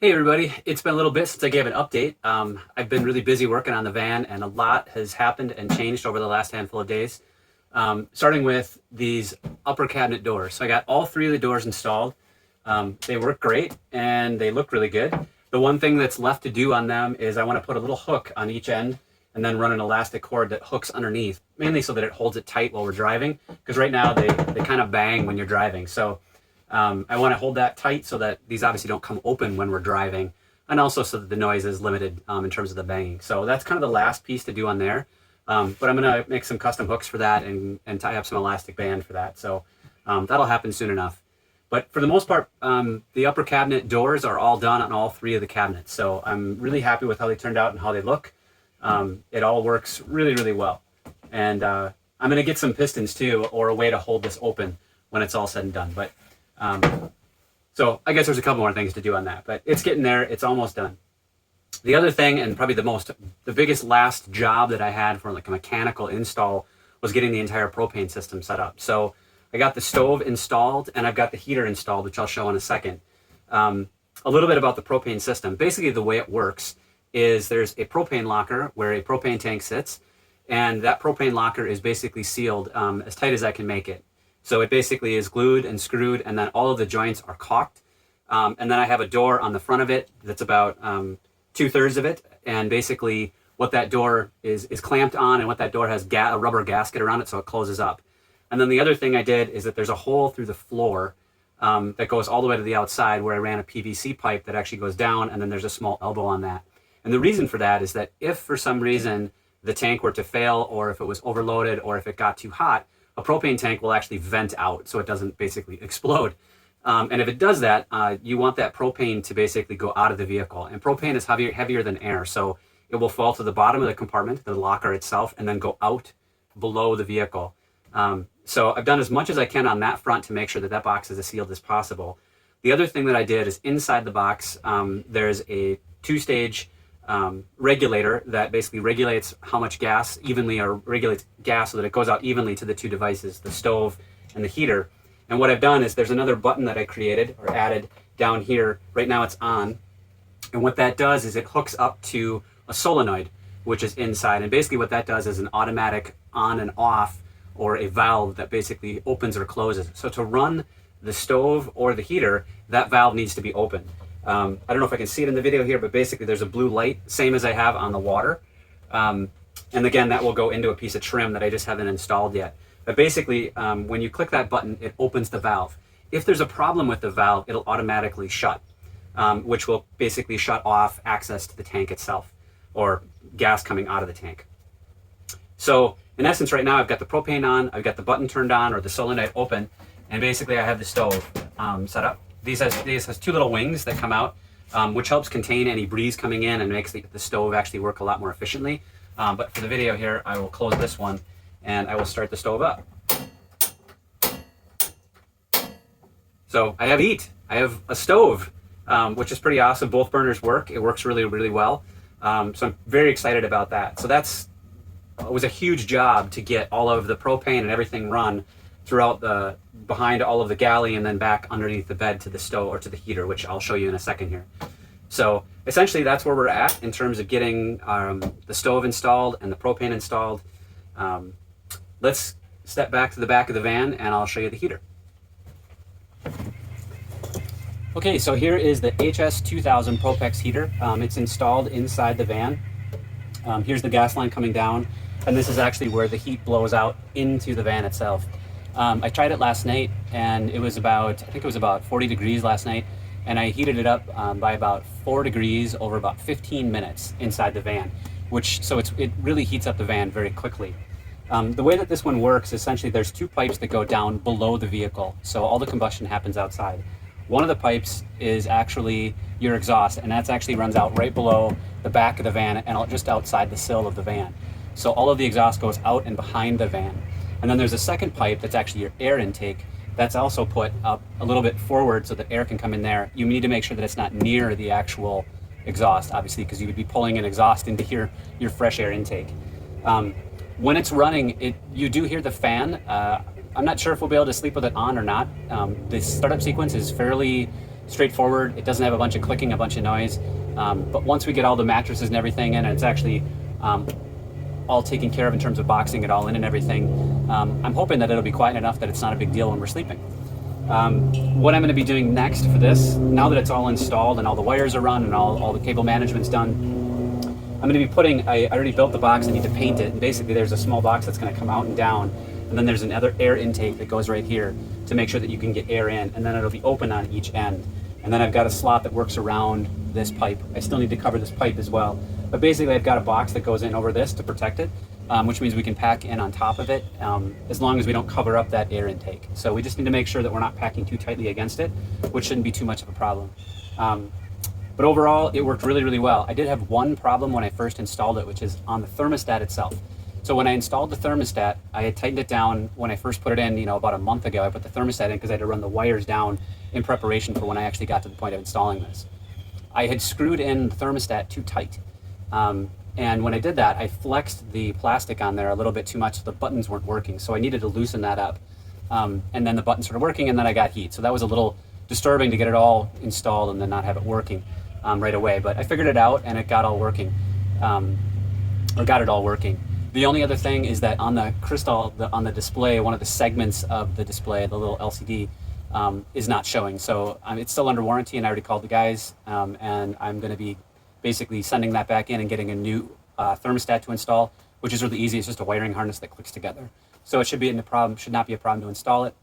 Hey everybody, it's been a little bit since I gave an update. I've been really busy working on the van and a lot has happened and changed over the last handful of days. Starting with these upper cabinet doors. So I got all three of the doors installed. They work great and they look really good. The one thing that's left to do on them is I want to put a little hook on each end and then run an elastic cord that hooks underneath, mainly so that it holds it tight while we're driving. Because right now they kind of bang when you're driving. So I want to hold that tight so that these obviously don't come open when we're driving, and also so that the noise is limited in terms of the banging. So that's kind of the last piece to do on there. But I'm going to make some custom hooks for that and tie up some elastic band for that. So that'll happen soon enough. But for the most part, the upper cabinet doors are all done on all three of the cabinets. So I'm really happy with how they turned out and how they look. It all works really, really well. And I'm going to get some pistons too, or a way to hold this open when it's all said and done. But so I guess there's a couple more things to do on that, but it's getting there. It's almost done. The other thing, and probably the biggest last job that I had for like a mechanical install, was getting the entire propane system set up. So I got the stove installed and I've got the heater installed, which I'll show in a second. A little bit about the propane system. Basically, the way it works is there's a propane locker where a propane tank sits, and that propane locker is basically sealed as tight as I can make it. So it basically is glued and screwed, and then all of the joints are caulked. And then I have a door on the front of it that's about 2/3 of it. And basically what that door is clamped on, and what that door has a rubber gasket around it so it closes up. And then the other thing I did is that there's a hole through the floor that goes all the way to the outside, where I ran a PVC pipe that actually goes down, and then there's a small elbow on that. And the reason for that is that if for some reason the tank were to fail, or if it was overloaded, or if it got too hot, a propane tank will actually vent out so it doesn't basically explode. And if it does that, you want that propane to basically go out of the vehicle. And propane is heavier than air, so it will fall to the bottom of the compartment, the locker itself, and then go out below the vehicle. So I've done as much as I can on that front to make sure that that box is as sealed as possible. The other thing that I did is inside the box, there's a two-stage regulator that basically regulates how much gas evenly, or regulates gas so that it goes out evenly to the two devices, the stove and the heater. And what I've done is there's another button that I created or added down here. Right now it's on. And what that does is it hooks up to a solenoid, which is inside. And basically what that does is an automatic on and off, or a valve that basically opens or closes. So to run the stove or the heater, that valve needs to be open. I don't know if I can see it in the video here, but basically there's a blue light, same as I have on the water. And again, that will go into a piece of trim that I just haven't installed yet. But basically, when you click that button, it opens the valve. If there's a problem with the valve, it'll automatically shut, which will basically shut off access to the tank itself, or gas coming out of the tank. So in essence, right now I've got the propane on, I've got the button turned on, or the solenoid open, and basically I have the stove set up. These has two little wings that come out, which helps contain any breeze coming in and makes the stove actually work a lot more efficiently. But for the video here, I will close this one and I will start the stove up. So I have heat. I have a stove, which is pretty awesome. Both burners work. It works really, really well. So I'm very excited about that. So it was a huge job to get all of the propane and everything run throughout behind all of the galley, and then back underneath the bed to the stove or to the heater, which I'll show you in a second here. So essentially that's where we're at in terms of getting the stove installed and the propane installed. Let's step back to the back of the van and I'll show you the heater. Okay, so here is the HS2000 Propex heater. It's installed inside the van. Here's the gas line coming down, and this is actually where the heat blows out into the van itself. I tried it last night, and I think it was about 40 degrees last night, and I heated it up by about 4 degrees over about 15 minutes inside the van, so it really heats up the van very quickly. The way that this one works, essentially there's two pipes that go down below the vehicle, so all the combustion happens outside. One of the pipes is actually your exhaust, and that actually runs out right below the back of the van and just outside the sill of the van. So all of the exhaust goes out and behind the van. And then there's a second pipe that's actually your air intake that's also put up a little bit forward so that air can come in there. You need to make sure that it's not near the actual exhaust, obviously, because you would be pulling an exhaust into your fresh air intake. When it's running, you do hear the fan. I'm not sure if we'll be able to sleep with it on or not. The startup sequence is fairly straightforward. It doesn't have a bunch of clicking, a bunch of noise. But once we get all the mattresses and everything in, and it's actually all taken care of in terms of boxing it all in and everything, I'm hoping that it'll be quiet enough that it's not a big deal when we're sleeping. What I'm going to be doing next for this, now that it's all installed and all the wires are run and all the cable management's done, I'm going to be putting, I already built the box, I need to paint it, and basically there's a small box that's going to come out and down, and then there's another air intake that goes right here to make sure that you can get air in, and then it'll be open on each end. And then I've got a slot that works around this pipe. I still need to cover this pipe as well. But basically I've got a box that goes in over this to protect it, which means we can pack in on top of it as long as we don't cover up that air intake. So we just need to make sure that we're not packing too tightly against it, which shouldn't be too much of a problem. But overall, it worked really, really well. I did have one problem when I first installed it, which is on the thermostat itself. So when I installed the thermostat, I had tightened it down when I first put it in, about a month ago. I put the thermostat in because I had to run the wires down in preparation for when I actually got to the point of installing this. I had screwed in the thermostat too tight. And when I did that, I flexed the plastic on there a little bit too much, so the buttons weren't working. So I needed to loosen that up. And then the buttons started working, and then I got heat. So that was a little disturbing to get it all installed and then not have it working right away. But I figured it out, and it got all working, or got it all working. The only other thing is that on the crystal, on the display, one of the segments of the display, the little LCD, is not showing. So it's still under warranty, and I already called the guys, and I'm going to be basically sending that back in and getting a new thermostat to install, which is really easy. It's just a wiring harness that clicks together. So it should not be a problem to install it.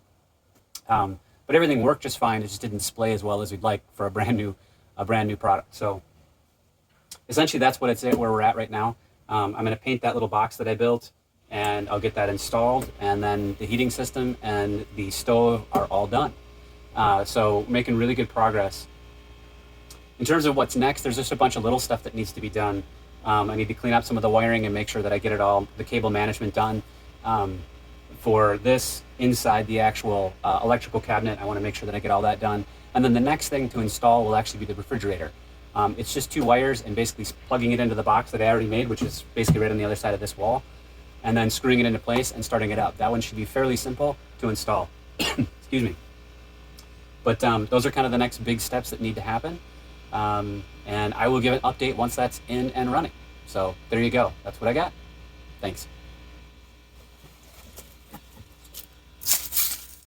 But everything worked just fine. It just didn't display as well as we'd like for a brand new product. So essentially that's where we're at right now. I'm going to paint that little box that I built, and I'll get that installed, and then the heating system and the stove are all done. So making really good progress. In terms of what's next, there's just a bunch of little stuff that needs to be done. I need to clean up some of the wiring and make sure that I get it all, the cable management done. For this inside the actual electrical cabinet, I want to make sure that I get all that done. And then the next thing to install will actually be the refrigerator. It's just two wires and basically plugging it into the box that I already made, which is basically right on the other side of this wall, and then screwing it into place and starting it up. That one should be fairly simple to install. Excuse me. But those are kind of the next big steps that need to happen. And I will give an update once that's in and running. So there you go. That's what I got. Thanks.